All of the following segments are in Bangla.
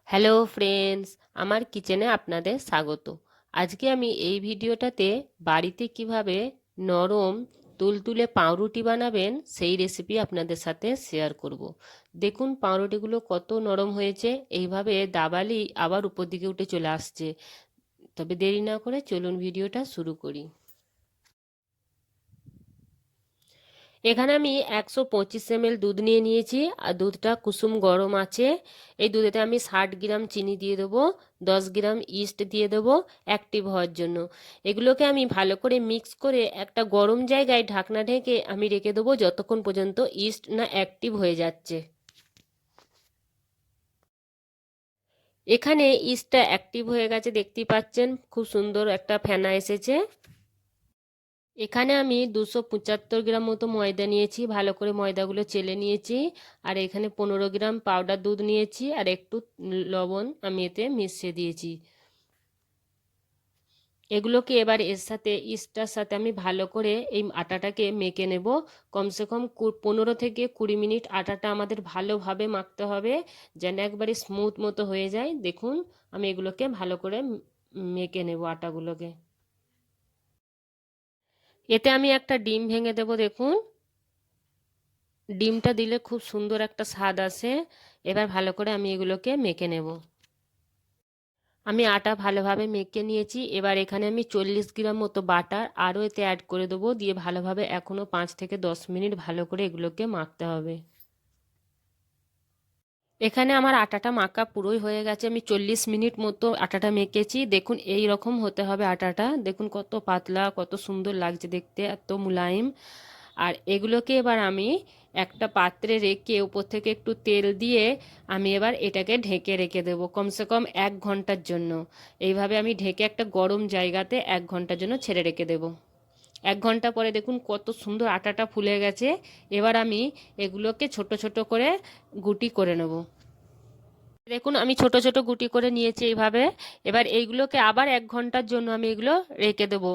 হ্যালো ফ্রেন্ডস, আমার কিচেনে আপনাদের স্বাগত। আজকে আমি এই ভিডিওটাতে বাড়িতে কিভাবে নরম তুলতুলে পাউরুটি বানাবেন সেই রেসিপি আপনাদের সাথে শেয়ার করব। দেখুন পাউরুটিগুলো কত নরম হয়েছে, এইভাবে দাবালি আবার উপর দিকে উঠে চলে আসছে। তবে দেরি না করে চলুন ভিডিওটা শুরু করি। এখানে আমি 125 ml দুধ নিয়ে নিয়েছি আর দুধটা কুসুম গরম আছে। এই দুধেতে আমি 60 গ্রাম চিনি দিয়ে দেবো, 10 গ্রাম ইস্ট দিয়ে দেবো অ্যাক্টিভ হওয়ার জন্য। এগুলোকে আমি ভালো করে মিক্স করে একটা গরম জায়গায় ঢাকনা ঢেকে আমি রেখে দেবো যতক্ষণ পর্যন্ত ইস্ট না অ্যাক্টিভ হয়ে যাচ্ছে। এখানে ইস্টটা অ্যাক্টিভ হয়ে গেছে, দেখতেই পাচ্ছেন খুব সুন্দর একটা ফেনা এসেছে। এখানে আমি 275 গ্রাম মতো ময়দা নিয়েছি, ভালো করে ময়দাগুলো চেলে নিয়েছি। আর এখানে 15 গ্রাম পাউডার দুধ নিয়েছি আর একটু লবণ আমি এতে মিশিয়ে দিয়েছি। এগুলোকে এবার এর সাথে ইস্টটার সাথে আমি ভালো করে এই আটাটাকে মেখে নেব। কমসে কম 15 থেকে 20 মিনিট আটাটা আমাদের ভালোভাবে মাখতে হবে, যেন একবারে স্মুথ মতো হয়ে যায়। দেখুন আমি এগুলোকে ভালো করে মেখে নেব আটাগুলোকে। এতে আমি একটা ডিম ভেঙে দেব। দেখুন ডিমটা দিলে খুব সুন্দর একটা স্বাদ আসে। এবার ভালো করে আমি এগুলোকে মেখে নেব। আমি আটা ভালোভাবে মেখে নিয়েছি। এবার এখানে আমি 40 গ্রাম মতো বাটার আরও এতে অ্যাড করে দেবো, দিয়ে ভালোভাবে এখনও 5 থেকে 10 মিনিট ভালো করে এগুলোকে মাখতে হবে। এখানে আমার আটাটা মাখা পুরোই হয়ে গেছে। আমি 40 মিনিট মতো আটাটা মেখেছি। দেখুন এই রকম হতে হবে আটাটা। দেখুন কত পাতলা, কত সুন্দর লাগছে দেখতে, এত মুলায়েম। আর এগুলোকে এবার আমি একটা পাত্রে রেখে উপর থেকে একটু তেল দিয়ে আমি এবার এটাকে ঢেকে রেখে দেবো কমসে কম 1 ঘন্টার জন্য। এইভাবে আমি ঢেকে একটা গরম জায়গাতে 1 ঘন্টার জন্য ছেড়ে রেখে দেবো। 1 ঘন্টা পরে দেখুন কত সুন্দর আটাটা ফুলে গেছে। এবার আমি এগুলোকে ছোট ছোট করে গুটি করে নেব। দেখুন আমি ছোট ছোট গুটি করে নিয়েছি এইভাবে। এবার এইগুলোকে আবার 1 ঘন্টার জন্য আমি এগুলো রেখে দেবো।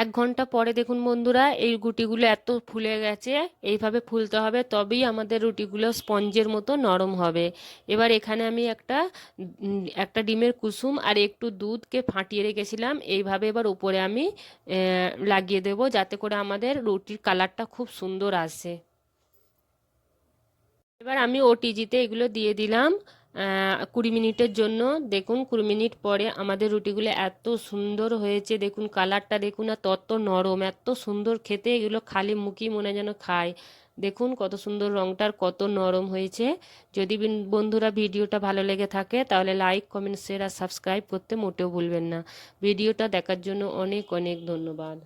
1 ঘন্টা পরে দেখুন বন্ধুরা, এই গুটিগুলো এত ফুলে গেছে। এইভাবে ফুলতে হবে, তবেই আমাদের রুটিগুলো স্পঞ্জের মতো নরম হবে। এবার এখানে আমি একটা ডিমের কুসুম আর একটু দুধকে ফাটিয়ে রেখেছিলাম, এইভাবে এবার উপরে আমি লাগিয়ে দেব, যাতে করে আমাদের রুটির কালারটা খুব সুন্দর আসে। এবার আমি ওটিজিতে এগুলো দিয়ে দিলাম 20 মিনিটের জন্য। দেখুন 20 মিনিট পরে আমাদের রুটিগুলো এত সুন্দর হয়েছে। দেখুন কালারটা দেখুন, আর তত নরম, এত সুন্দর খেতে। এগুলো খালি মুখেই মনে যেন খায়। দেখুন কত সুন্দর রঙটার, কত নরম হয়েছে। যদি বন্ধুরা ভিডিওটা ভালো লেগে থাকে তাহলে লাইক, কমেন্ট, শেয়ার আর সাবস্ক্রাইব করতে মোটেও ভুলবেন না। ভিডিওটা দেখার জন্য অনেক অনেক ধন্যবাদ।